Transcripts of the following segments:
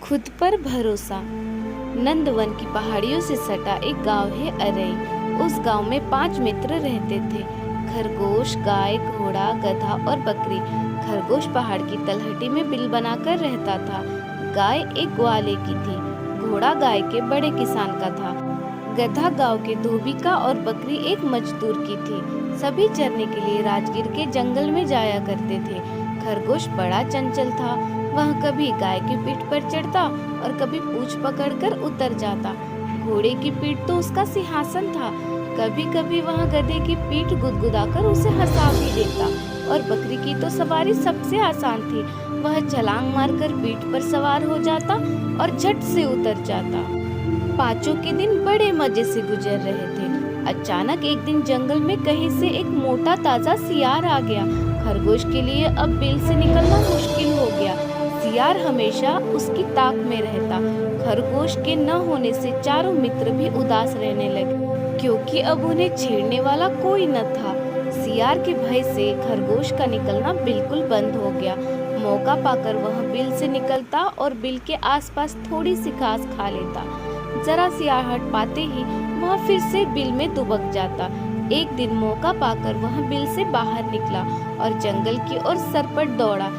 खुद पर भरोसा। नंदवन की पहाड़ियों से सटा एक गांव है अरई। उस गांव में 5 मित्र रहते थे, खरगोश, गाय, घोड़ा, गधा और बकरी। खरगोश पहाड़ की तलहटी में बिल बनाकर रहता था। गाय एक ग्वाले की थी, घोड़ा गाय के बड़े किसान का था, गधा गांव के धोबी का और बकरी एक मजदूर की थी। सभी चरने के लिए राजगीर के जंगल में जाया करते थे। खरगोश बड़ा चंचल था, वह कभी गाय की पीठ पर चढ़ता और कभी पूंछ पकड़कर उतर जाता। घोड़े की पीठ तो उसका सिंहासन था, कभी कभी वह गधे की पीठ गुदगुदाकर उसे हंसा भी देता। और बकरी की तो सवारी सबसे आसान थी, वह छलांग मारकर पीठ पर सवार हो जाता और झट से उतर जाता। पांचों के दिन बड़े मजे से गुजर रहे थे। अचानक एक दिन जंगल में कहीं से एक मोटा ताजा सियार आ गया। खरगोश के लिए अब बिल से निकलना मुश्किल हो गया। सियार हमेशा उसकी ताक में रहता। खरगोश के न होने से चारों मित्र भी उदास रहने लगे, क्योंकि अब उन्हें छेड़ने वाला कोई न था। सियार के भय से खरगोश का निकलना बिल्कुल बंद हो गया। मौका पाकर वह बिल से निकलता और बिल के आसपास थोड़ी सी घास खा लेता। जरा सियाहट पाते ही वह फिर से बिल में दुबक जाता। एक दिन मौका पाकर वह बिल से बाहर निकला और जंगल की ओर सरपट दौड़ा।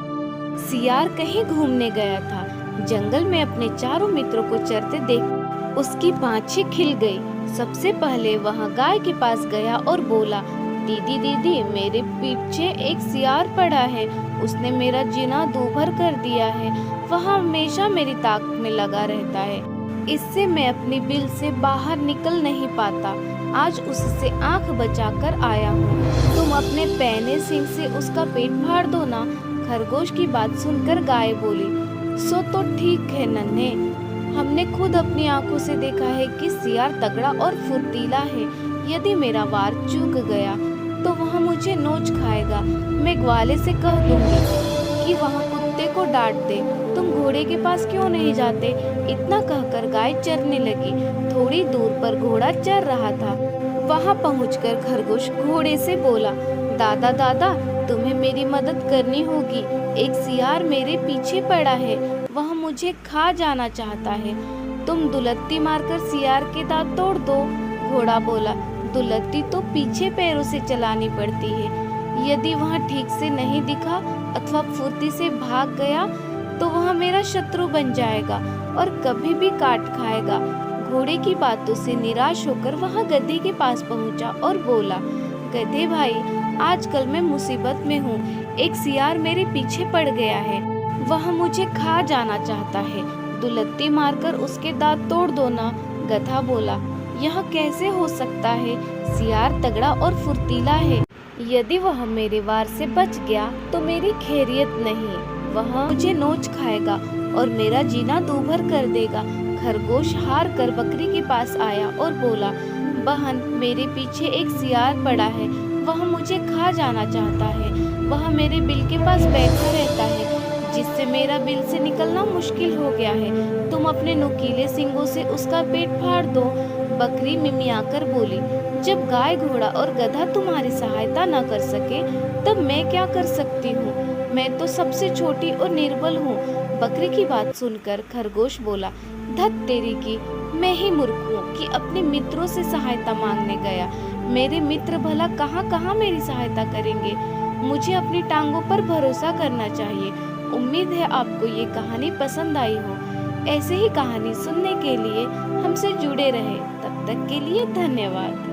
सियार कहीं घूमने गया था। जंगल में अपने चारों मित्रों को चरते देख उसकी पांछें खिल गई। सबसे पहले वह गाय के पास गया और बोला, दीदी दीदी, मेरे पीछे एक सियार पड़ा है, उसने मेरा जीना दूभर कर दिया है। वह हमेशा मेरी ताक में लगा रहता है, इससे मैं अपनी बिल से बाहर निकल नहीं पाता। आज उससे आंख बचाकर आया हूँ, तुम अपने पैने सिंह से उसका पेट फाड़ दो ना। खरगोश की बात सुनकर गाय बोली, सो तो ठीक है नन्हे, हमने खुद अपनी आंखों से देखा है कि सियार तगड़ा और फुर्तीला है। यदि मेरा वार चूक गया तो वह मुझे नोच खाएगा। मैं ग्वाले से कह दूंगी कि वह कुत्ते को डांट दे। तुम घोड़े के पास क्यों नहीं जाते? इतना कहकर गाय चरने लगी। थोड़ी दूर पर घोड़ा चर रहा था। वहां पहुंचकर खरगोश घोड़े से बोला, दादा दादा, तुम्हें मेरी मदद करनी होगी। एक सियार मेरे पीछे पड़ा है, वह मुझे खा जाना चाहता है। तुम दुलत्ती मारकर सियार के दांत तोड़ दो। घोड़ा बोला, दुलत्ती तो पीछे पैरों से चलानी पड़ती है। यदि वह ठीक से नहीं दिखा अथवा फुर्ती से भाग गया तो वह मेरा शत्रु बन जाएगा और कभी भी काट खाएगा। घोड़े की बातों से निराश होकर वह गधे के पास पहुंचा और बोला, गधे भाई, आजकल मैं मुसीबत में हूँ। एक सियार मेरे पीछे पड़ गया है, वह मुझे खा जाना चाहता है। दुलत्ती मारकर उसके दांत तोड़ दो ना। गधा बोला, यह कैसे हो सकता है? सियार तगड़ा और फुर्तीला है, यदि वह मेरे वार से बच गया तो मेरी खैरियत नहीं, वह मुझे नोच खाएगा और मेरा जीना दूभर कर देगा। खरगोश हार कर बकरी के पास आया और बोला, बहन, मेरे पीछे एक सियार पड़ा है, वह मुझे खा जाना चाहता है। वह मेरे बिल के पास बैठा रहता है, जिससे मेरा बिल से निकलना मुश्किल हो गया है। तुम अपने नुकीले सींगों से उसका पेट फाड़ दो। बकरी मिमियाकर बोली, जब गाय, घोड़ा और गधा तुम्हारी सहायता न कर सके तब मैं क्या कर सकती हूँ? मैं तो सबसे छोटी और निर्बल हूँ। बकरी की बात सुनकर खरगोश बोला, धत तेरी की, मैं ही मूर्ख हूँ कि अपने मित्रों से सहायता मांगने गया। मेरे मित्र भला कहाँ कहाँ मेरी सहायता करेंगे? मुझे अपनी टांगों पर भरोसा करना चाहिए। उम्मीद है आपको ये कहानी पसंद आई हो। ऐसे ही कहानी सुनने के लिए हमसे जुड़े रहे। तब तक के लिए धन्यवाद।